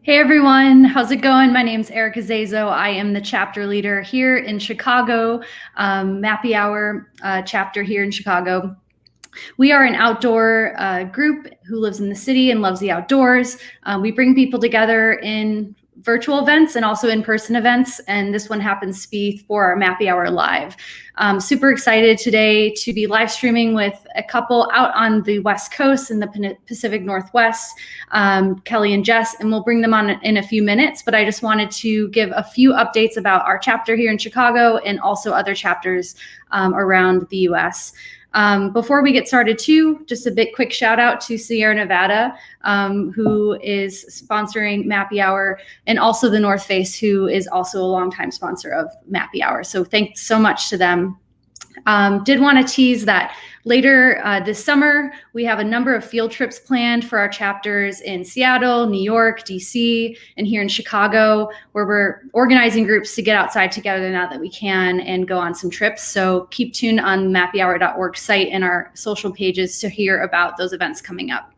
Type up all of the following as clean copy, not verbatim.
Hey everyone, how's it going? My name's Erica Zazo. I am the chapter leader here in Chicago, Mappy Hour chapter here in Chicago. We are an outdoor group who lives in the city and loves the outdoors. We bring people together in virtual events and also in-person events, and this one happens to be for our Mappy Hour Live. Super excited today to be live streaming with a couple out on the West Coast in the Pacific Northwest, Kelly and Jess, and we'll bring them on in a few minutes, but I just wanted to give a few updates about our chapter here in Chicago and also other chapters around the US. Before we get started too, just a bit quick shout out to Sierra Nevada, who is sponsoring Mappy Hour, and also the North Face, who is also a longtime sponsor of Mappy Hour. So thanks so much to them. Did want to tease that later this summer, we have a number of field trips planned for our chapters in Seattle, New York, DC, and here in Chicago, where we're organizing groups to get outside together now that we can and go on some trips. So keep tuned on mappyhour.org site and our social pages to hear about those events coming up.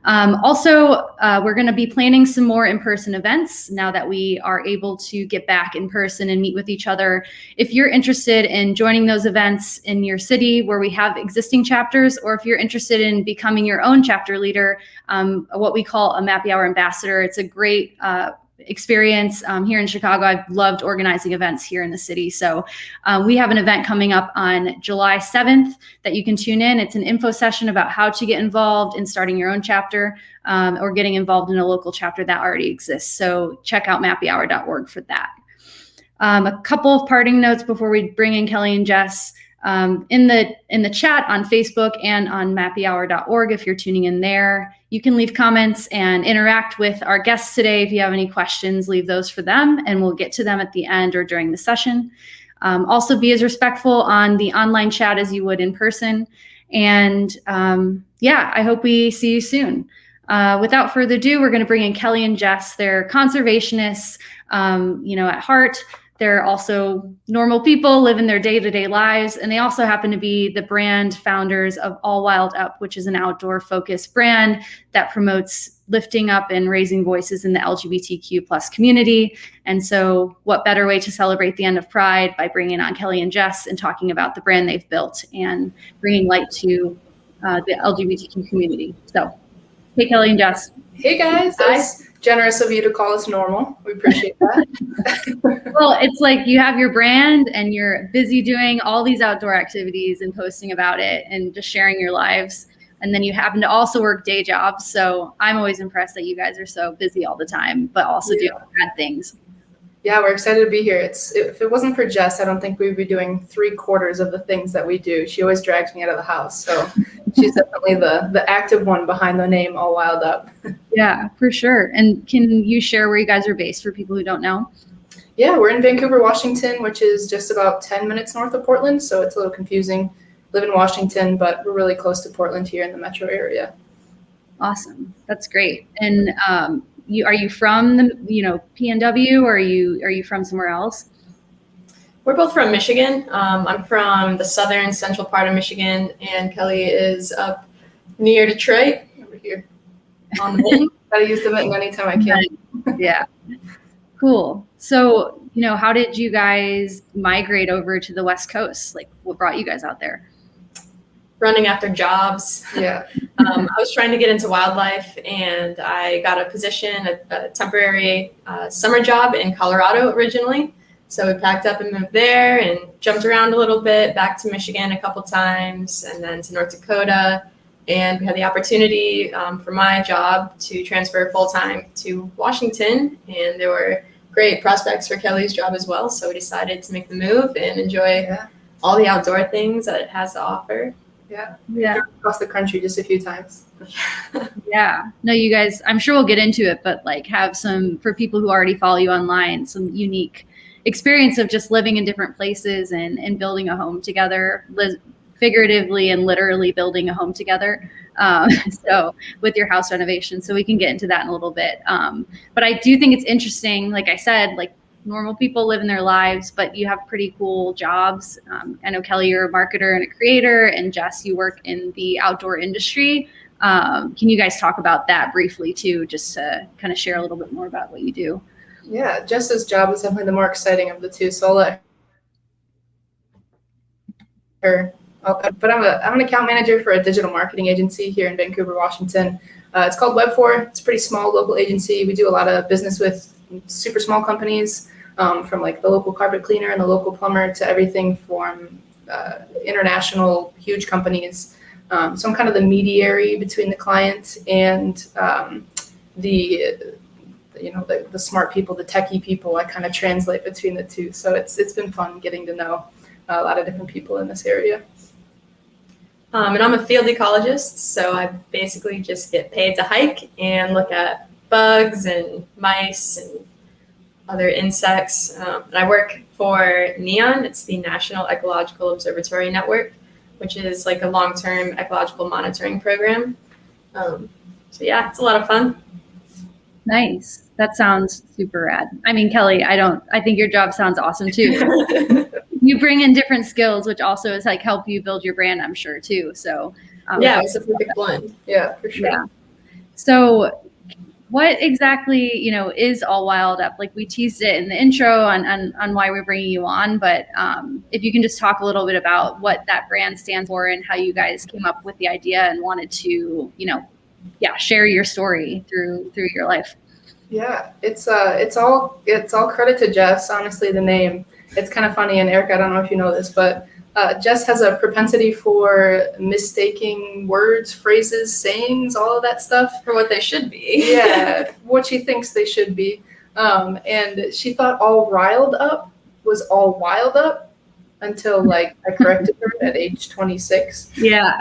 We're going to be planning some more in-person events now that we are able to get back in person and meet with each other. If you're interested in joining those events in your city where we have existing chapters, or if you're interested in becoming your own chapter leader, what we call a Mappy Hour ambassador, it's a great experience here in Chicago. I've loved organizing events here in the city. So we have an event coming up on July 7th that you can tune in. It's an info session about how to get involved in starting your own chapter or getting involved in a local chapter that already exists. So check out mappyhour.org for that. A couple of parting notes before we bring in Kelly and Jess. In the chat on Facebook and on mappyhour.org, if you're tuning in there, you can leave comments and interact with our guests today. If you have any questions, leave those for them and we'll get to them at the end or during the session. Also be as respectful on the online chat as you would in person. And I hope we see you soon. Without further ado, we're going to bring in Kelly and Jess. They're conservationists, at heart. They're also normal people living their day-to-day lives. And they also happen to be the brand founders of All Wild Up, which is an outdoor focused brand that promotes lifting up and raising voices in the LGBTQ plus community. And so what better way to celebrate the end of Pride by bringing on Kelly and Jess and talking about the brand they've built and bringing light to the LGBTQ community. So, hey, Kelly and Jess. Hey guys, that's generous of you to call us normal. We appreciate that. Well, it's like you have your brand and you're busy doing all these outdoor activities and posting about it and just sharing your lives. And then you happen to also work day jobs. So I'm always impressed that you guys are so busy all the time, but also doing bad things. Yeah, we're excited to be here. If it wasn't for Jess, I don't think we'd be doing 3/4 of the things that we do. She always drags me out of the house. So she's definitely the active one behind the name All Wild Up. Yeah, for sure. And can you share where you guys are based for people who don't know? Yeah, we're in Vancouver, Washington, which is just about 10 minutes north of Portland. So it's a little confusing. Live in Washington, but we're really close to Portland here in the metro area. Awesome. That's great. And are you from the PNW, or are you from somewhere else? We're both from Michigan. I'm from the southern central part of Michigan, and Kelly is up near Detroit, over here on the mitten. Gotta use the mitten anytime I can. Yeah. Cool. So, how did you guys migrate over to the West Coast? Like, what brought you guys out there? Running after jobs. Yeah. I was trying to get into wildlife, and I got a position, a temporary summer job in Colorado originally. So we packed up and moved there and jumped around a little bit, back to Michigan a couple times, and then to North Dakota. And we had the opportunity for my job to transfer full-time to Washington, and there were great prospects for Kelly's job as well. So we decided to make the move and enjoy all the outdoor things that it has to offer. Yeah. Across the country just a few times. Yeah. No, you guys, I'm sure we'll get into it, but have some, for people who already follow you online, some unique experience of just living in different places and building a home together, figuratively and literally building a home together. So with your house renovation, so we can get into that in a little bit. But I do think it's interesting, like I said, normal people living their lives, but you have pretty cool jobs. I know, Kelly, you're a marketer and a creator, and Jess, you work in the outdoor industry. Can you guys talk about that briefly too, just to kind of share a little bit more about what you do? Yeah, Jess's job is definitely the more exciting of the two, so I'll let her. But I'm an account manager for a digital marketing agency here in Vancouver, Washington. It's called Web4. It's a pretty small local agency. We do a lot of business with super small companies, from like the local carpet cleaner and the local plumber to everything from international huge companies. So I'm kind of the mediary between the client and the smart people, the techie people. I kind of translate between the two. So it's been fun getting to know a lot of different people in this area. And I'm a field ecologist, so I basically just get paid to hike and look at bugs and mice and other insects. And I work for NEON. It's the National Ecological Observatory Network, which is like a long-term ecological monitoring program. So yeah, it's a lot of fun. Nice. That sounds super rad. I mean, Kelly, I think your job sounds awesome too. You bring in different skills, which also is like help you build your brand, I'm sure too. So yeah, it's a perfect blend. Yeah, for sure. Yeah. So what exactly, is All Wild Up? Like we teased it in the intro on why we're bringing you on, but if you can just talk a little bit about what that brand stands for and how you guys came up with the idea and wanted to, share your story through your life. Yeah, it's all credit to Jess. Honestly, the name, it's kind of funny. And Erica, I don't know if you know this, but Jess has a propensity for mistaking words, phrases, sayings, all of that stuff for what they should be. Yeah, what she thinks they should be. And she thought all riled up was all wild up until like I corrected her at age 26. Yeah.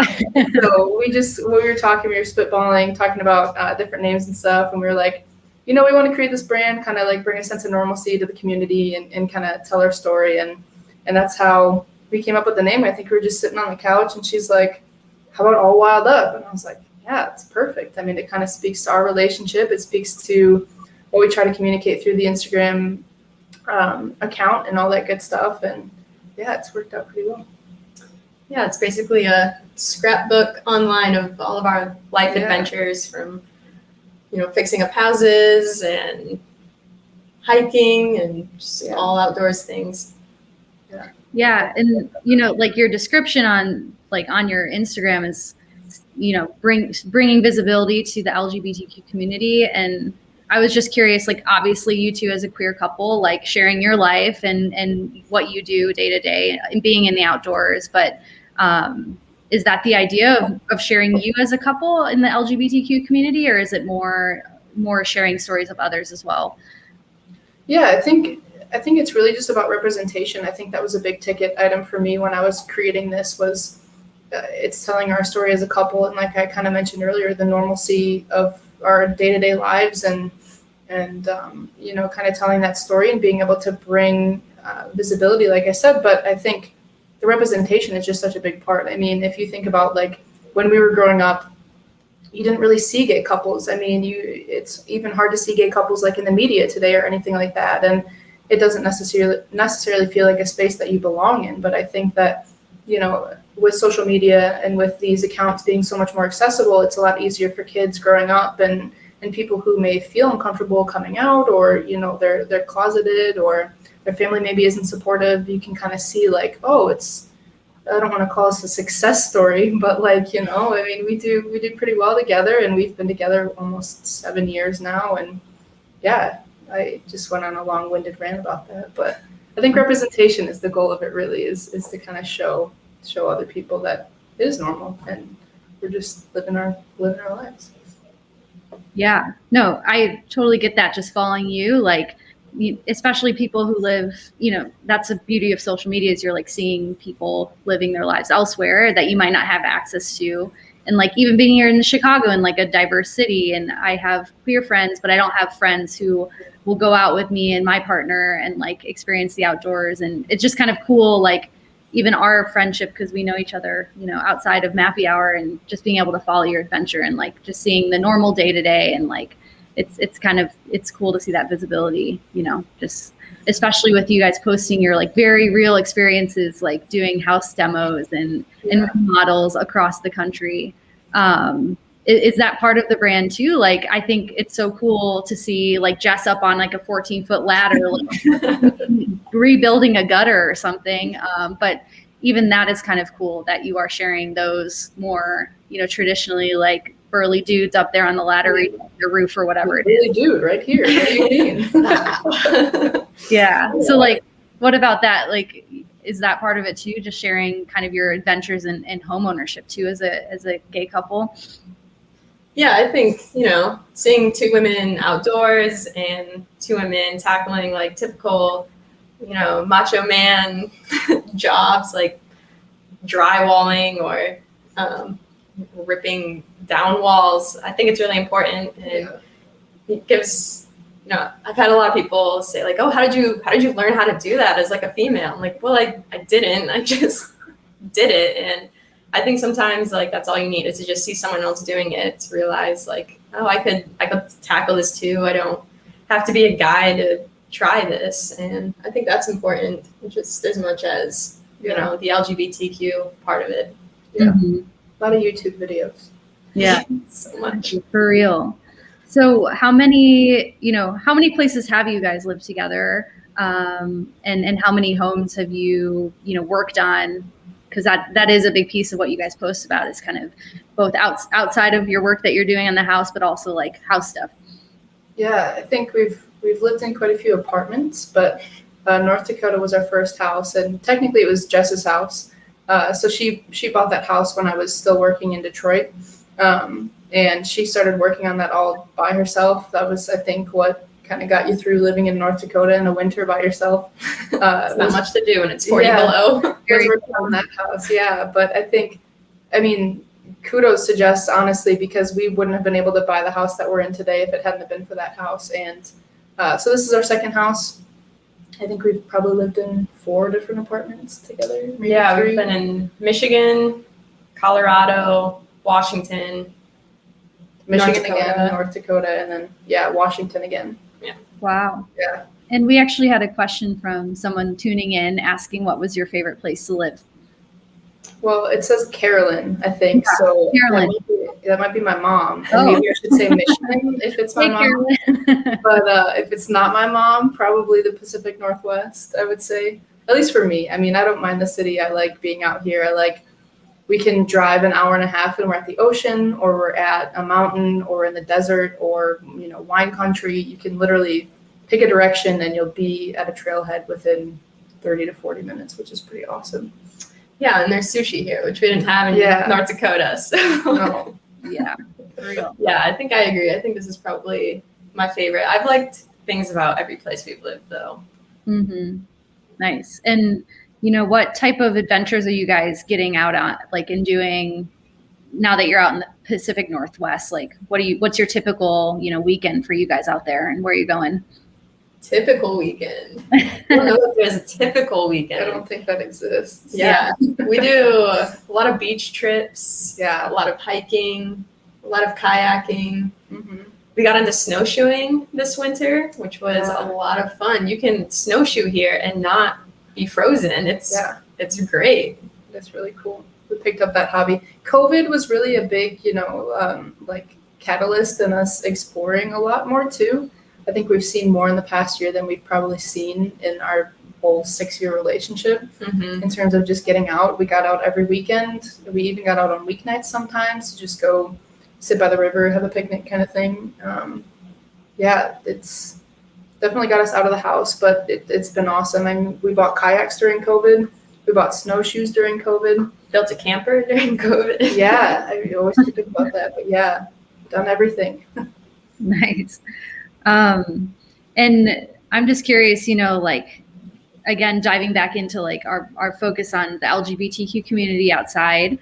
So we were talking, we were spitballing, talking about different names and stuff. And we were like, we want to create this brand, kind of like bring a sense of normalcy to the community and kind of tell our story. And that's how we came up with the name. I think we were just sitting on the couch and she's like, how about All Wild Up? And I was like, yeah, it's perfect. I mean, it kind of speaks to our relationship. It speaks to what we try to communicate through the Instagram account and all that good stuff. And yeah, it's worked out pretty well. Yeah, it's basically a scrapbook online of all of our life adventures, from fixing up houses and hiking and just all outdoors things. Yeah. And, like your description on your Instagram is, bringing visibility to the LGBTQ community. And I was just curious, like, obviously you two as a queer couple, like sharing your life and what you do day to day and being in the outdoors. But is that the idea of sharing you as a couple in the LGBTQ community, or is it more sharing stories of others as well? Yeah, I think it's really just about representation. I think that was a big ticket item for me when I was creating this, was it's telling our story as a couple. And like I kind of mentioned earlier, the normalcy of our day-to-day lives and kind of telling that story and being able to bring visibility, like I said. But I think the representation is just such a big part. I mean, if you think about like when we were growing up, you didn't really see gay couples. I mean, it's even hard to see gay couples like in the media today or anything like that. And it doesn't necessarily feel like a space that you belong in. But I think that, with social media and with these accounts being so much more accessible, it's a lot easier for kids growing up and people who may feel uncomfortable coming out, or, they're closeted, or their family maybe isn't supportive. You can kind of see like, oh, I don't want to call this a success story, but like, I mean, we do pretty well together, and we've been together almost 7 years now. And yeah, I just went on a long-winded rant about that, but I think representation is the goal of it, really, is to kind of show other people that it is normal and we're just living our lives. Yeah, no, I totally get that. Just following you, like, especially people who live, that's the beauty of social media, is you're like seeing people living their lives elsewhere that you might not have access to. And like even being here in Chicago, in like a diverse city, and I have queer friends, but I don't have friends who will go out with me and my partner and like experience the outdoors. And it's just kind of cool, like even our friendship, because we know each other, outside of Mappy Hour, and just being able to follow your adventure and like just seeing the normal day to day, and like it's cool to see that visibility, just especially with you guys posting your like very real experiences, like doing house demos and remodels across the country. is that part of the brand too? Like, I think it's so cool to see like Jess up on like a 14-foot ladder, like, rebuilding a gutter or something. But even that is kind of cool that you are sharing those more, traditionally like burly dudes up there on the ladder, reaching the roof or whatever it is. Burly dude right here. What do you mean? Yeah. So like, what about that? Like, is that part of it too? Just sharing kind of your adventures in home ownership too, as a gay couple? Yeah, I think, seeing two women outdoors and two women tackling like typical, macho man jobs like drywalling or ripping down walls. I think it's really important, and it gives, I've had a lot of people say like, oh, how did you learn how to do that as like a female? I'm like, well, I didn't, I just did it. And I think sometimes like that's all you need is to just see someone else doing it to realize like, oh, I could tackle this too. I don't have to be a guy to try this. And I think that's important, just as much as, the LGBTQ part of it. Yeah. Mm-hmm. A lot of YouTube videos. Yeah. So much. For real. So how many places have you guys lived together? And how many homes have you, worked on? Because that is a big piece of what you guys post about, is kind of both outside of your work that you're doing in the house, but also like house stuff. Yeah, I think we've lived in quite a few apartments, but North Dakota was our first house, and technically it was Jess's house. So she bought that house when I was still working in Detroit, and she started working on that all by herself. That was, I think, what kind of got you through living in North Dakota in the winter by yourself. It's not much to do when it's 40 below. Was working on that house, yeah. But I mean, kudos to Jess, honestly, because we wouldn't have been able to buy the house that we're in today if it hadn't been for that house. And so this is our second house. I think we've probably lived in 4 different apartments together. Maybe 3. We've been in Michigan, Colorado, Washington, Michigan again, North Dakota, and then Washington again. Yeah. Wow. Yeah. And we actually had a question from someone tuning in asking, what was your favorite place to live? Well, it says Carolyn, I think. Yeah, so Carolyn. That might be my mom. And maybe I should say Michigan if it's my mom. But if it's not my mom, probably the Pacific Northwest, I would say. At least for me. I mean, I don't mind the city. I like being out here. We can drive an hour and a half and we're at the ocean, or we're at a mountain, or in the desert, or, wine country. You can literally pick a direction and you'll be at a trailhead within 30 to 40 minutes, which is pretty awesome. Yeah, and there's sushi here, which we didn't have in North Dakota. So no. Yeah, for real. Yeah, I think I agree. I think this is probably my favorite. I've liked things about every place we've lived, though. Mm-hmm. Nice. And what type of adventures are you guys getting out on, like, and doing now that you're out in the Pacific Northwest? Like, what's your typical, weekend for you guys out there, and where are you going? Typical weekend. I don't know if there's a typical weekend. I don't think that exists. Yeah. We do a lot of beach trips. Yeah. A lot of hiking, a lot of kayaking. Mm-hmm. We got into snowshoeing this winter, which was a lot of fun. You can snowshoe here and not be frozen. It's great. That's really cool. We picked up that hobby. COVID was really a big, catalyst in us exploring a lot more too. I think we've seen more in the past year than we've probably seen in our whole 6-year relationship. Mm-hmm. In terms of just getting out. We got out every weekend. We even got out on weeknights sometimes to just go sit by the river, have a picnic kind of thing. It's definitely got us out of the house, but it's been awesome. I mean, we bought kayaks during COVID. We bought snowshoes during COVID. Built a camper during COVID. Yeah, I always think about that, but yeah, done everything. Nice. And I'm just curious, again, diving back into our focus on the LGBTQ community outside,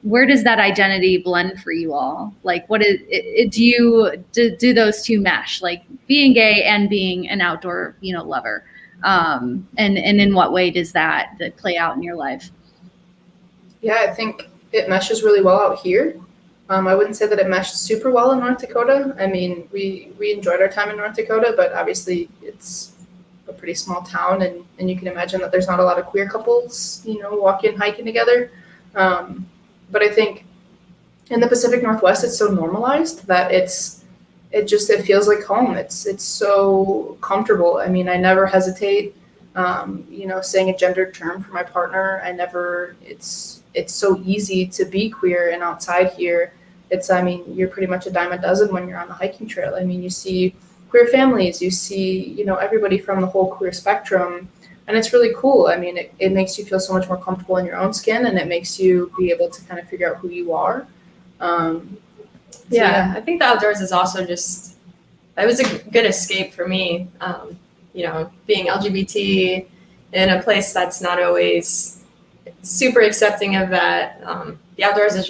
where does that identity blend for you all? Like, what is it, do those two mesh, like being gay and being an outdoor, lover? And in what way does that play out in your life? Yeah, I think it meshes really well out here. I wouldn't say that it meshed super well in North Dakota. I mean, we enjoyed our time in North Dakota, but obviously it's a pretty small town, and you can imagine that there's not a lot of queer couples, walking, hiking together. But I think in the Pacific Northwest, it's so normalized that it feels like home. It's so comfortable. I mean, I never hesitate, saying a gendered term for my partner. It's so easy to be queer and outside here. You're pretty much a dime a dozen when you're on the hiking trail. I mean, you see queer families, you see, everybody from the whole queer spectrum, and it's really cool. I mean, it makes you feel so much more comfortable in your own skin, and it makes you be able to kind of figure out who you are. I think the outdoors is also it was a good escape for me. Being LGBT in a place that's not always super accepting of that. The outdoors is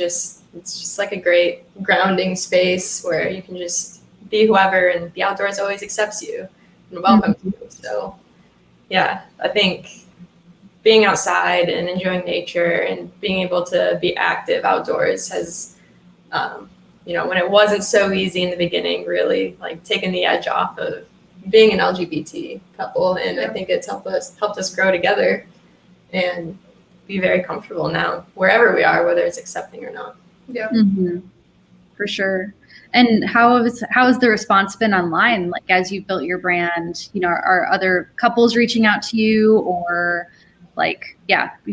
it's just like a great grounding space where you can just be whoever, and the outdoors always accepts you and welcomes you. So yeah, I think being outside and enjoying nature and being able to be active outdoors has, when it wasn't so easy in the beginning, really like taken the edge off of being an LGBT couple. And I think it's helped us grow together and be very comfortable now wherever we are, whether it's accepting or not. Yeah, for sure. And how has the response been online? Like, as you've built your brand, are other couples reaching out to you, or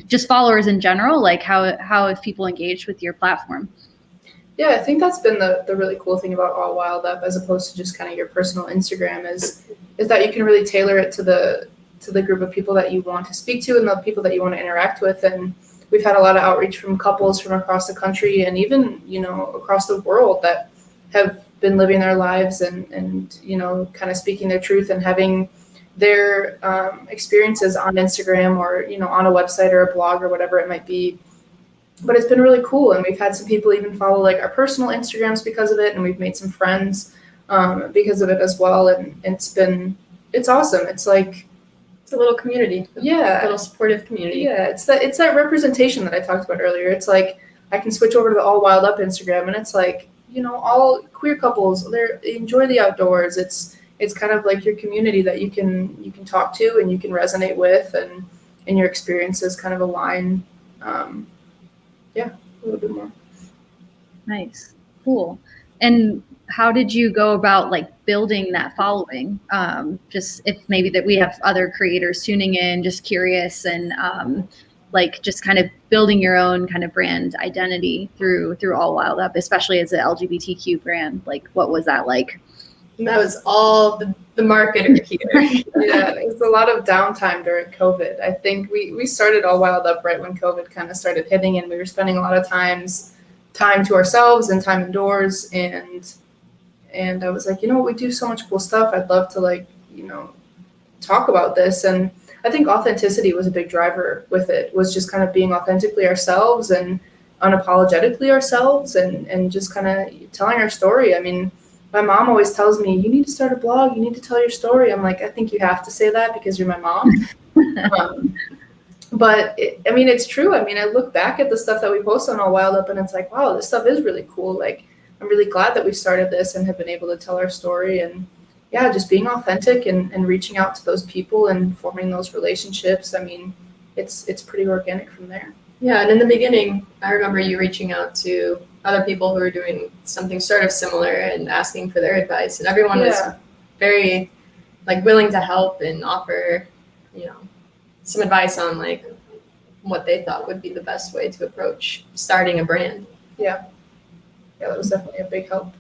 just followers in general? Like, how have people engaged with your platform? Yeah, I think that's been the really cool thing about All Wild Up, as opposed to just kind of your personal Instagram, is that you can really tailor it to the group of people that you want to speak to and the people that you want to interact with. And we've had a lot of outreach from couples from across the country and even, across the world that have been living their lives and kind of speaking their truth and having their experiences on Instagram or, on a website or a blog or whatever it might be. But it's been really cool. And we've had some people even follow like our personal Instagrams because of it. And we've made some friends because of it as well. And it's awesome. It's like, it's a little community. Yeah. A little supportive community. Yeah. It's that representation that I talked about earlier. It's like, I can switch over to the All Wild Up Instagram and it's like, all queer couples, they enjoy the outdoors. It's kind of like your community that you can talk to and you can resonate with, and your experiences kind of align. A little bit more. Nice. Cool. And how did you go about like building that following? Just if maybe that we have other creators tuning in, just curious, and just kind of building your own kind of brand identity through All Wild Up, especially as an LGBTQ brand. Like, what was that like? That was all the marketer here. Yeah, it was a lot of downtime during COVID. I think we started All Wild Up right when COVID kind of started hitting, and we were spending a lot of time to ourselves and time indoors. And I was like, we do so much cool stuff. I'd love to talk about this. And I think authenticity was a big driver with it, was just kind of being authentically ourselves and unapologetically ourselves and just kind of telling our story. I mean, my mom always tells me, you need to start a blog, you need to tell your story. I'm like, I think you have to say that because you're my mom. But it's true. I mean, I look back at the stuff that we post on All Wild Up and it's like, wow, this stuff is really cool. Like, I'm really glad that we started this and have been able to tell our story. And yeah, just being authentic and reaching out to those people and forming those relationships. I mean, it's pretty organic from there. Yeah, and in the beginning, I remember you reaching out to other people who were doing something sort of similar and asking for their advice. And everyone was very willing to help and offer, some advice on what they thought would be the best way to approach starting a brand. Yeah, that was definitely a big help.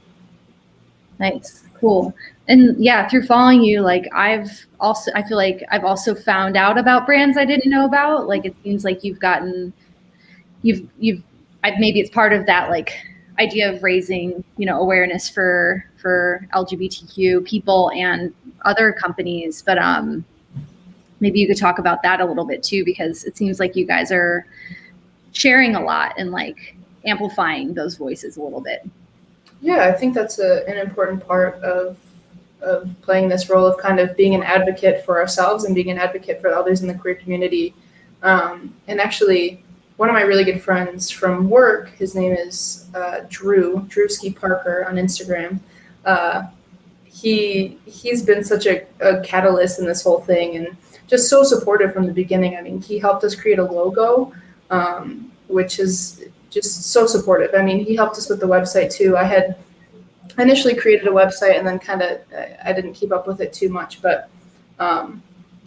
Nice. Cool. And yeah, through following you, I feel like I've also found out about brands I didn't know about. Like, it seems like maybe it's part of that idea of raising, awareness for LGBTQ people and other companies. But maybe you could talk about that a little bit too, because it seems like you guys are sharing a lot and amplifying those voices a little bit. Yeah, I think that's an important part of playing this role of kind of being an advocate for ourselves and being an advocate for others in the queer community. And actually, one of my really good friends from work, his name is Drewski Parker on Instagram. He's been such a catalyst in this whole thing and just so supportive from the beginning. I mean, he helped us create a logo, which is just so supportive. I mean, he helped us with the website too. I had initially created a website and then I didn't keep up with it too much, but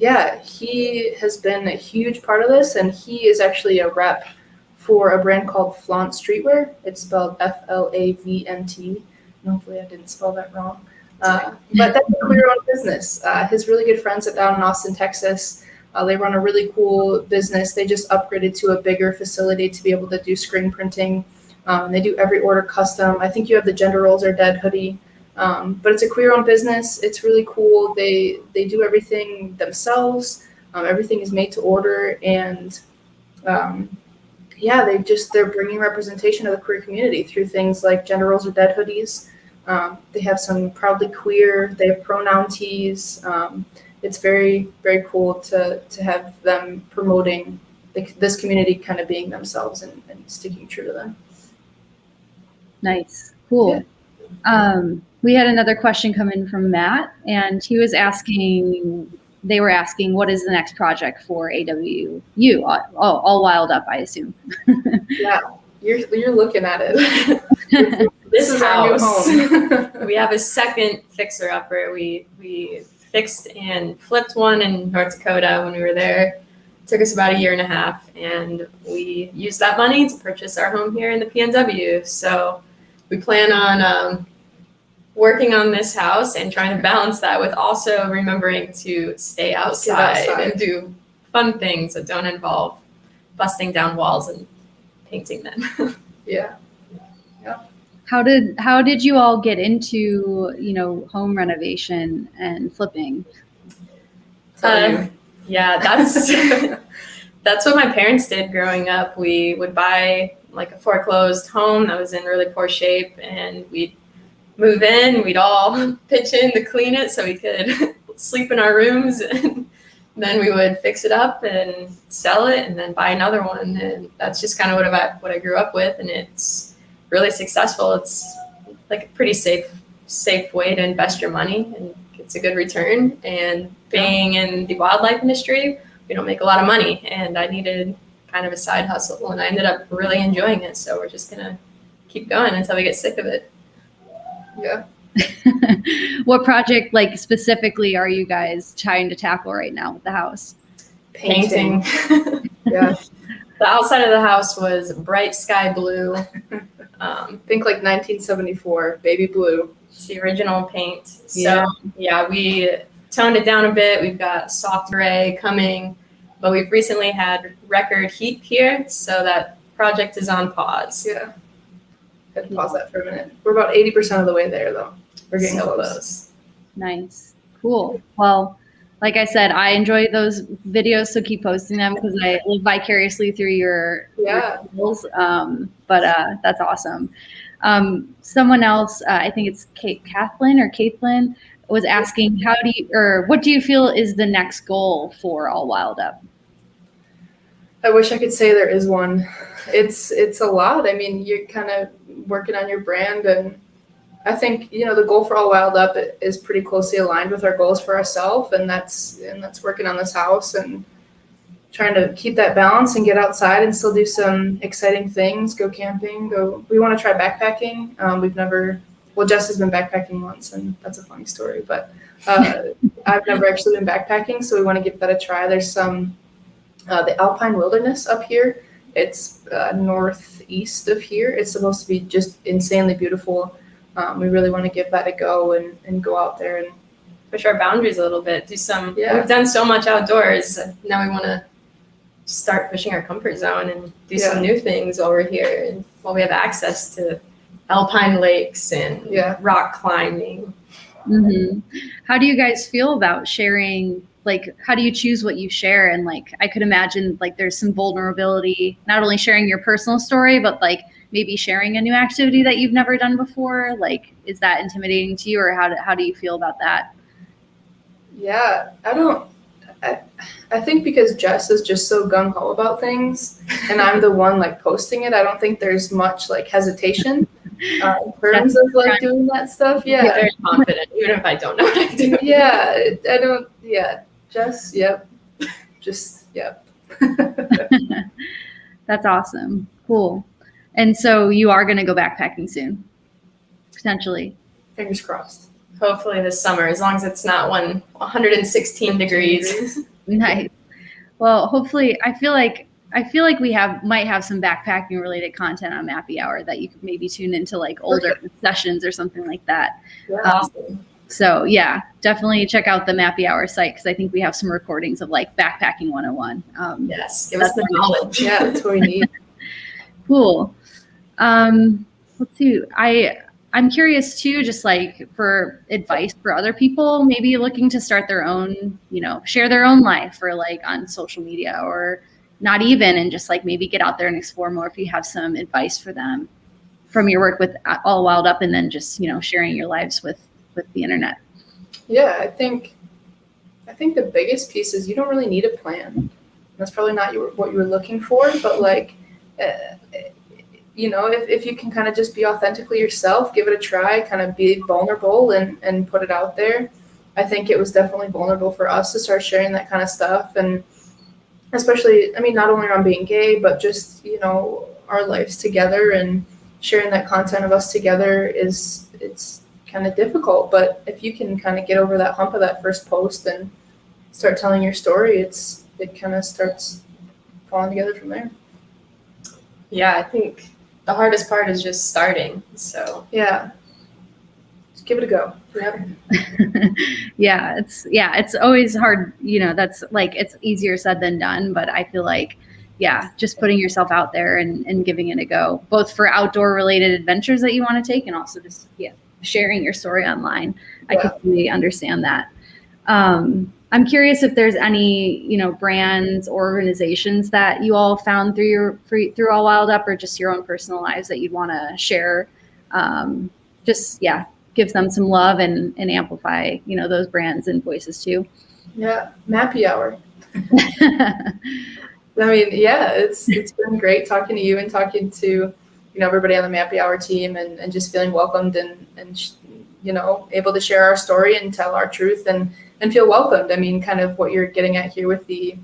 yeah, he has been a huge part of this, and he is actually a rep for a brand called Flaunt Streetwear. It's spelled FLAVNT. Hopefully I didn't spell that wrong. But that's a queer-owned business. His really good friends are down in Austin, Texas. They run a really cool business. They just upgraded to a bigger facility to be able to do screen printing. They do every order custom. I think you have the Gender Roles Are Dead hoodie. But it's a queer-owned business. It's really cool. They do everything themselves. Everything is made to order, and yeah, they're bringing representation of the queer community through things like Gender Roles Are Dead hoodies. They have some Proudly Queer. They have pronoun tees. It's very, very cool to have them promoting this community, kind of being themselves and sticking true to them. Nice, cool. Yeah. We had another question come in from Matt, and they were asking, what is the next project for AWU? All Wild Up, I assume. Yeah, you're looking at it. This is house. our new home. We have a second fixer-upper. We fixed and flipped one in North Dakota when we were there. It took us about 1.5 years, and we used that money to purchase our home here in the PNW. So we plan on working on this house and trying to balance that with also remembering to stay outside and do fun things that don't involve busting down walls and painting them. Yeah. How did you all get into, home renovation and flipping? Yeah, that's what my parents did growing up. We would buy like a foreclosed home that was in really poor shape, and we'd move in. We'd all pitch in to clean it so we could sleep in our rooms, and then we would fix it up and sell it, and then buy another one. And that's just kind of what I grew up with, and it's really successful. It's like a pretty safe way to invest your money, and it's a good return. And being in the wildlife industry, we don't make a lot of money, and I needed kind of a side hustle, and I ended up really enjoying it. So we're just gonna keep going until we get sick of it. Yeah. What project, specifically, are you guys trying to tackle right now with the house? Painting. Yeah. The outside of the house was bright sky blue. Think like 1974, baby blue. It's the original paint. So yeah, we toned it down a bit. We've got soft gray coming, but we've recently had record heat here, so that project is on pause. Yeah. Had to pause that for a minute. We're about 80% of the way there, though. We're getting So close. Nice. Cool. Well, like I said, I enjoy those videos, so keep posting them because I live vicariously through your skills. But that's awesome. Someone else, I think it's Caitlin, was asking, what do you feel is the next goal for All Wild Up? I wish I could say there is one. It's a lot. I mean, you're kind of working on your brand, and I think, the goal for All Wild Up is pretty closely aligned with our goals for ourselves, and that's working on this house and trying to keep that balance and get outside and still do some exciting things, go camping, we want to try backpacking. Jess has been backpacking once, and that's a funny story, but I've never actually been backpacking, so we want to give that a try. There's some the Alpine Wilderness up here. It's northeast of here. It's supposed to be just insanely beautiful. We really want to give that a go and go out there and push our boundaries a little bit. We've done so much outdoors. Now we want to start pushing our comfort zone and do some new things while we're here, and while we have access to alpine lakes and rock climbing. Mm-hmm. How do you guys feel about sharing? How do you choose what you share? And I could imagine there's some vulnerability, not only sharing your personal story, but maybe sharing a new activity that you've never done before. Is that intimidating to you, or how do you feel about that? Yeah, I think because Jess is just so gung-ho about things, and I'm the one posting it, I don't think there's much hesitation in terms of doing that stuff. Yeah. I'm very confident, even if I don't know what I'm doing. Yeah, I don't. Yeah, Jess. Yep. Just yep. That's awesome. Cool. And so you are going to go backpacking soon, potentially. Fingers crossed. Hopefully this summer, as long as it's not 116 degrees. Nice. Well, hopefully, I feel like we might have some backpacking related content on Mappy Hour that you could maybe tune into, like older sessions or something like that. Yeah. Awesome. So yeah, definitely check out the Mappy Hour site, because I think we have some recordings of like backpacking 101. Yes, give us the knowledge. Yeah, that's what we need. Cool. Let's see. I'm curious too, just like for advice for other people, maybe looking to start their own, share their own life, or like on social media, or not even, and just like maybe get out there and explore more. If you have some advice for them from your work with All Wild Up, and then just, sharing your lives with the internet. Yeah, I think the biggest piece is you don't really need a plan. That's probably not what you were looking for, but like, if you can kind of just be authentically yourself, give it a try, kind of be vulnerable and put it out there. I think it was definitely vulnerable for us to start sharing that kind of stuff. And especially, not only around being gay, but just, our lives together, and sharing that content of us together it's kind of difficult. But if you can kind of get over that hump of that first post and start telling your story, it kind of starts falling together from there. Yeah, I think the hardest part is just starting. So yeah, just give it a go. Yeah. It's always hard. That's like, it's easier said than done, but I feel like, yeah, just putting yourself out there and giving it a go, both for outdoor related adventures that you want to take, and also just, sharing your story online. Yeah. I completely understand that. I'm curious if there's any, brands or organizations that you all found through All Wild Up, or just your own personal lives that you'd want to share. Give them some love and amplify, those brands and voices too. Yeah, Mappy Hour. It's been great talking to you and talking to, everybody on the Mappy Hour team, and just feeling welcomed and able to share our story and tell our truth and feel welcomed. Kind of what you're getting at here with the,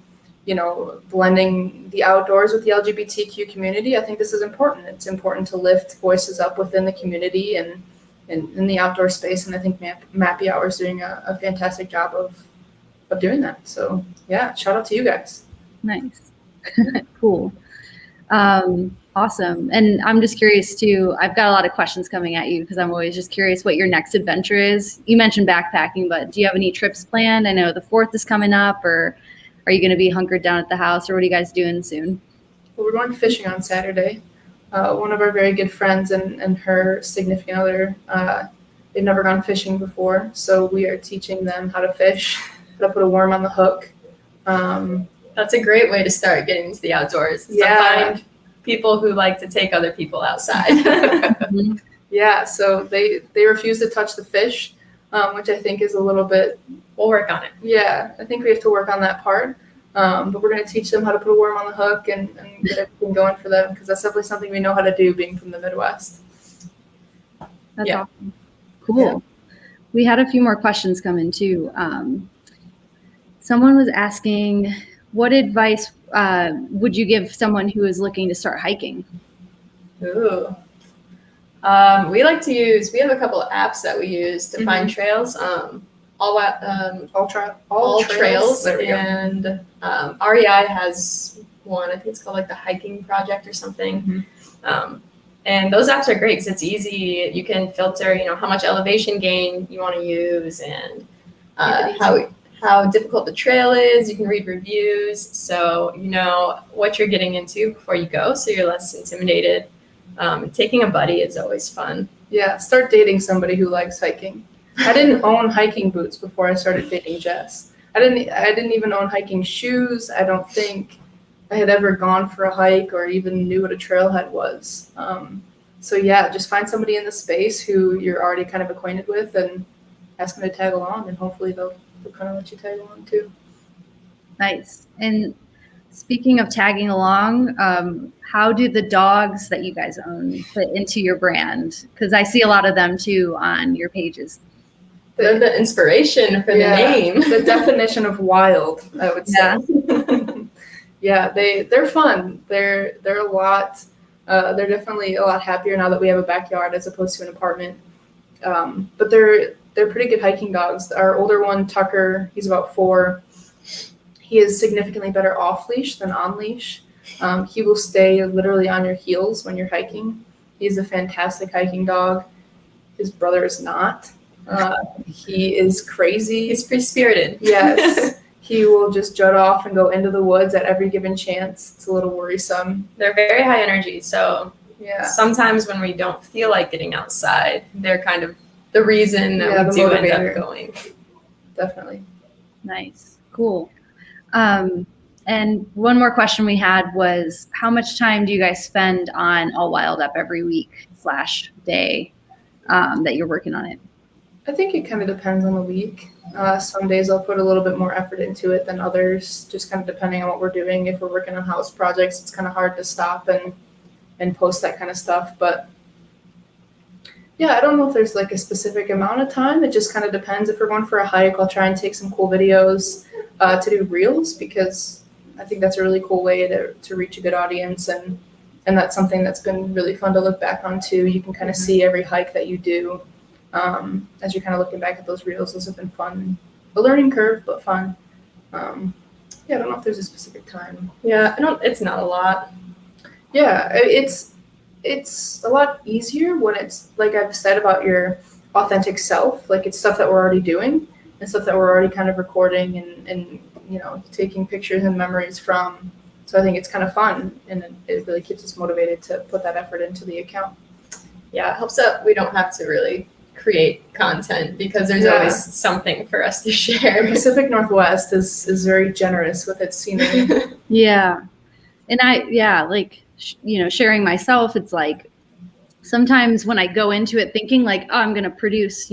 blending the outdoors with the LGBTQ community. I think this is important. It's important to lift voices up within the community and in the outdoor space. And I think Mappy Hour is doing a fantastic job of doing that. So yeah, shout out to you guys. Nice. Cool. Awesome. And I'm just curious too, I've got a lot of questions coming at you, because I'm always just curious what your next adventure is. You mentioned backpacking, but do you have any trips planned? I know the 4th is coming up, or are you going to be hunkered down at the house, or what are you guys doing soon? Well, we're going fishing on Saturday. One of our very good friends and her significant other, they've never gone fishing before. So we are teaching them how to fish, how to put a worm on the hook. That's a great way to start getting into the outdoors. To find people who like to take other people outside. Yeah, so they refuse to touch the fish, which I think is a little bit. We'll work on it. Yeah, I think we have to work on that part. But we're going to teach them how to put a worm on the hook and get everything going for them, because that's definitely something we know how to do, being from the Midwest. That's awesome. Cool. Yeah. We had a few more questions come in too. Someone was asking, what advice would you give someone who is looking to start hiking? Ooh. We have a couple of apps that we use to find trails. All Trails, and REI has one. I think it's called like the Hiking Project or something. And those apps are great because it's easy. You can filter, how much elevation gain you want to use, and how difficult the trail is. You can read reviews, so you know what you're getting into before you go, so you're less intimidated. Taking a buddy is always fun. Yeah, start dating somebody who likes hiking. I didn't own hiking boots before I started dating Jess. I didn't even own hiking shoes. I don't think I had ever gone for a hike or even knew what a trailhead was. So yeah, just find somebody in the space who you're already kind of acquainted with and ask them to tag along, and hopefully they'll kind of let you tag along too. Nice. And speaking of tagging along, how do the dogs that you guys own fit into your brand? Because I see a lot of them too on your pages. They're the inspiration for the name. The definition of wild, I would say. Yeah, they're fun. They're a lot They're definitely a lot happier now that we have a backyard as opposed to an apartment. But they're pretty good hiking dogs. Our older one, Tucker, he's about 4. He is significantly better off leash than on leash. He will stay literally on your heels when you're hiking. He's a fantastic hiking dog. His brother is not. He is crazy. He's free spirited. Yes. He will just jut off and go into the woods at every given chance. It's a little worrisome. They're very high energy, so Yeah. sometimes when we don't feel like getting outside, they're kind of the reason that Yeah, we the do end motivator. up going. Definitely. Nice. Cool. And one more question we had was, how much time do you guys spend on All Wild Up every week / day that you're working on it? I think it kind of depends on the week. Some days I'll put a little bit more effort into it than others, just kind of depending on what we're doing. If we're working on house projects, it's kind of hard to stop and post that kind of stuff. But yeah, I don't know if there's like a specific amount of time. It just kind of depends. If we're going for a hike, I'll try and take some cool videos to do reels, because I think that's a really cool way to reach a good audience. And that's something that's been really fun to look back on too. You can kind of see every hike that you do. As you're kind of looking back at those reels, those have been fun. A learning curve, but fun. Yeah, I don't know if there's a specific time. Yeah, it's not a lot. Yeah, it's a lot easier when it's, like I've said about your authentic self, like it's stuff that we're already doing and stuff that we're already kind of recording and taking pictures and memories from. So I think it's kind of fun, and it really keeps us motivated to put that effort into the account. Yeah, it helps that we don't have to really create content because there's always something for us to share. The Pacific Northwest is very generous with its scenery. Yeah. And sharing myself, it's like sometimes when I go into it thinking like, oh, I'm going to produce,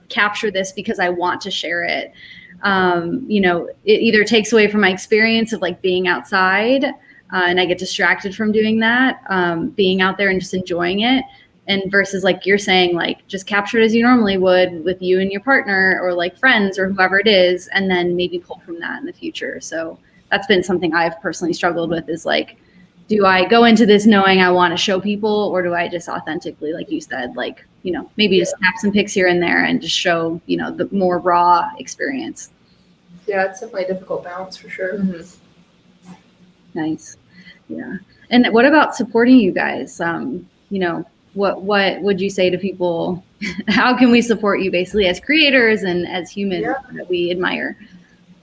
capture this because I want to share it. It either takes away from my experience of like being outside and I get distracted from doing that, being out there and just enjoying it. And versus like you're saying, like just capture it as you normally would with you and your partner or like friends or whoever it is, and then maybe pull from that in the future. So that's been something I've personally struggled with, is like, do I go into this knowing I want to show people, or do I just authentically, like you said, like, maybe just snap some pics here and there and just show, the more raw experience. Yeah, it's definitely a difficult balance for sure. Mm-hmm. Nice. Yeah. And what about supporting you guys? What would you say to people? How can we support you basically as creators and as humans that we admire?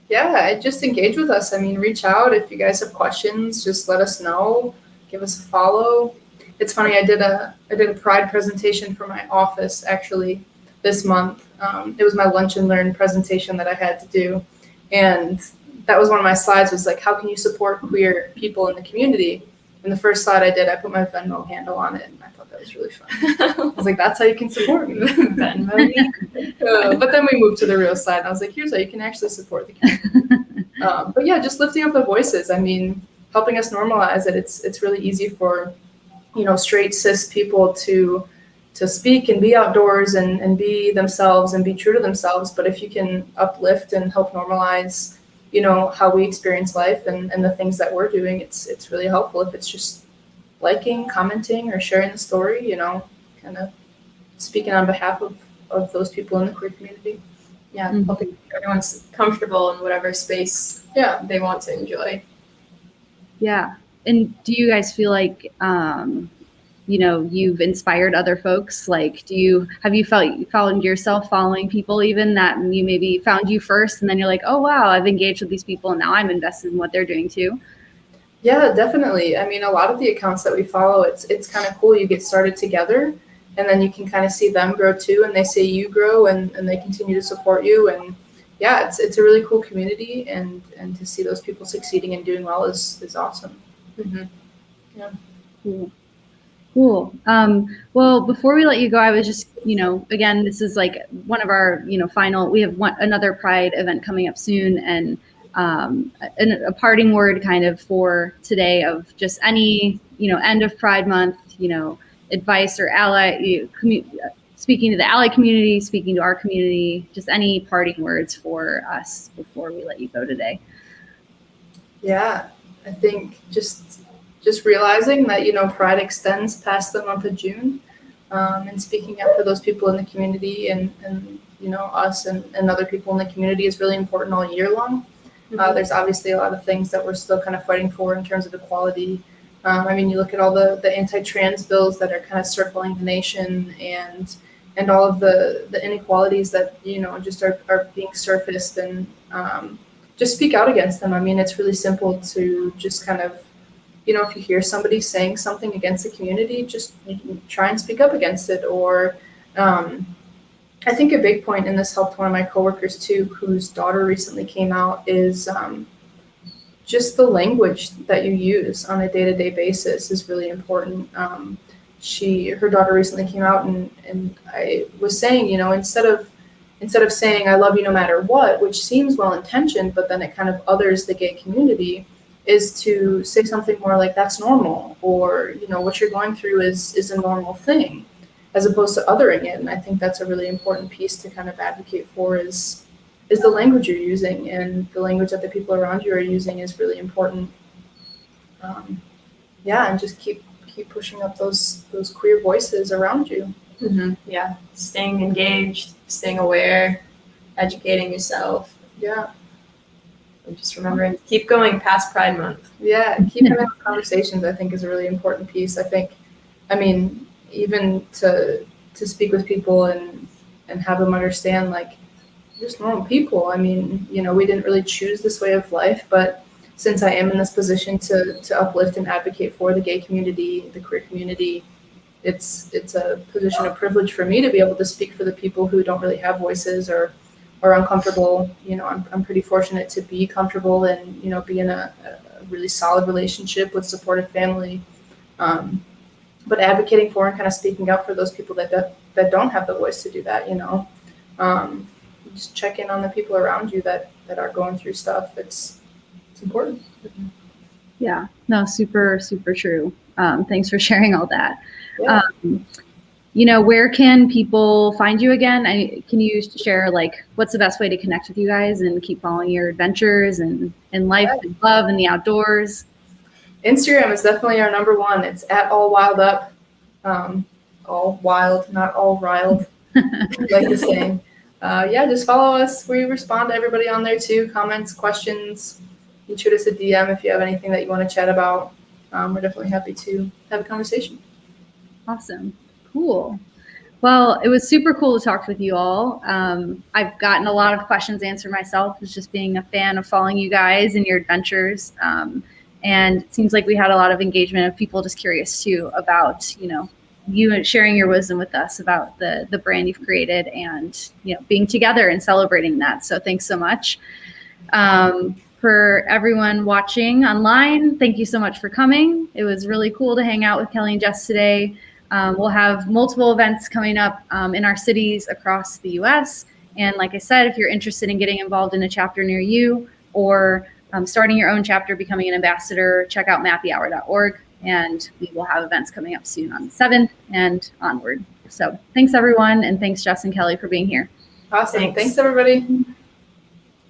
Yeah, just engage with us. I mean, reach out if you guys have questions. Just let us know. Give us a follow. It's funny. I did a Pride presentation for my office actually this month. It was my lunch and learn presentation that I had to do, and that was one of my slides. Was like, how can you support queer people in the community? And the first slide I did, I put my Venmo handle on it, and I thought that was really fun. I was like, that's how you can support me. Venmo me. But then we moved to the real side, and I was like, here's how you can actually support the community. But yeah, just lifting up the voices. I mean, helping us normalize it. It's really easy for, straight cis people to speak and be outdoors and be themselves and be true to themselves. But if you can uplift and help normalize, how we experience life and the things that we're doing, it's really helpful. If it's just liking, commenting, or sharing the story, kind of speaking on behalf of those people in the queer community. Yeah, helping everyone's comfortable in whatever space they want to enjoy. Yeah. And do you guys feel like, you've inspired other folks? Like, have you found yourself following people even that you maybe found you first, and then you're like, oh, wow, I've engaged with these people and now I'm invested in what they're doing too? Yeah, definitely. I mean, a lot of the accounts that we follow, it's kind of cool. You get started together, and then you can kind of see them grow too, and they see you grow, and they continue to support you. And yeah, it's a really cool community, and to see those people succeeding and doing well is awesome. Mm-hmm. Yeah. Cool. Well, before we let you go, I was just, again, this is like one of our, final, we have another Pride event coming up soon, and a parting word kind of for today of just any, end of Pride Month, advice or speaking to the ally community, speaking to our community, just any parting words for us before we let you go today. Yeah, I think just just realizing that, Pride extends past the month of June, and speaking up for those people in the community and us and other people in the community is really important all year long. There's obviously a lot of things that we're still kind of fighting for in terms of equality. You look at all the anti-trans bills that are kind of circling the nation and all of the inequalities that, just are being surfaced, and just speak out against them. It's really simple to just kind of, if you hear somebody saying something against the community, just try and speak up against it. Or I think a big point, and this helped one of my coworkers too, whose daughter recently came out, is just the language that you use on a day-to-day basis is really important. Her daughter recently came out, and I was saying, instead of saying "I love you no matter what," which seems well-intentioned, but then it kind of others the gay community, is to say something more like "that's normal," or what you're going through is a normal thing, as opposed to othering it. And I think that's a really important piece to kind of advocate for is the language you're using, and the language that the people around you are using is really important. And just keep pushing up those queer voices around you. Yeah, staying engaged, staying aware, educating yourself. Yeah. And just remembering to keep going past Pride Month. Yeah, keep having conversations, I think, is a really important piece. I think, even to speak with people and have them understand, like, just normal people. We didn't really choose this way of life, but since I am in this position to uplift and advocate for the gay community, the queer community, it's a position of privilege for me to be able to speak for the people who don't really have voices or are uncomfortable. I'm pretty fortunate to be comfortable and, be in a really solid relationship with supportive family. But advocating for and kind of speaking up for those people that don't have the voice to do that, just check in on the people around you that are going through stuff. It's important. Yeah, no, super, super true. Thanks for sharing all that. Yeah. Where can people find you again? Can you share, like, what's the best way to connect with you guys and keep following your adventures and life and love and the outdoors? Instagram is definitely our number one. It's @allwildup. All wild, not all riled, like the saying. Just follow us. We respond to everybody on there too. Comments, questions. You shoot us a DM if you have anything that you want to chat about. We're definitely happy to have a conversation. Awesome. Cool. Well, it was super cool to talk with you all. I've gotten a lot of questions answered myself, as just being a fan of following you guys and your adventures. And it seems like we had a lot of engagement of people just curious too about, you sharing your wisdom with us about the brand you've created and, being together and celebrating that. So thanks so much. For everyone watching online, thank you so much for coming. It was really cool to hang out with Kelly and Jess today. We'll have multiple events coming up in our cities across the US. And like I said, if you're interested in getting involved in a chapter near you or starting your own chapter, becoming an ambassador, check out mappyhour.org. And we will have events coming up soon on the 7th and onward. So thanks, everyone. And thanks, Jess and Kelly, for being here. Awesome. Thanks everybody.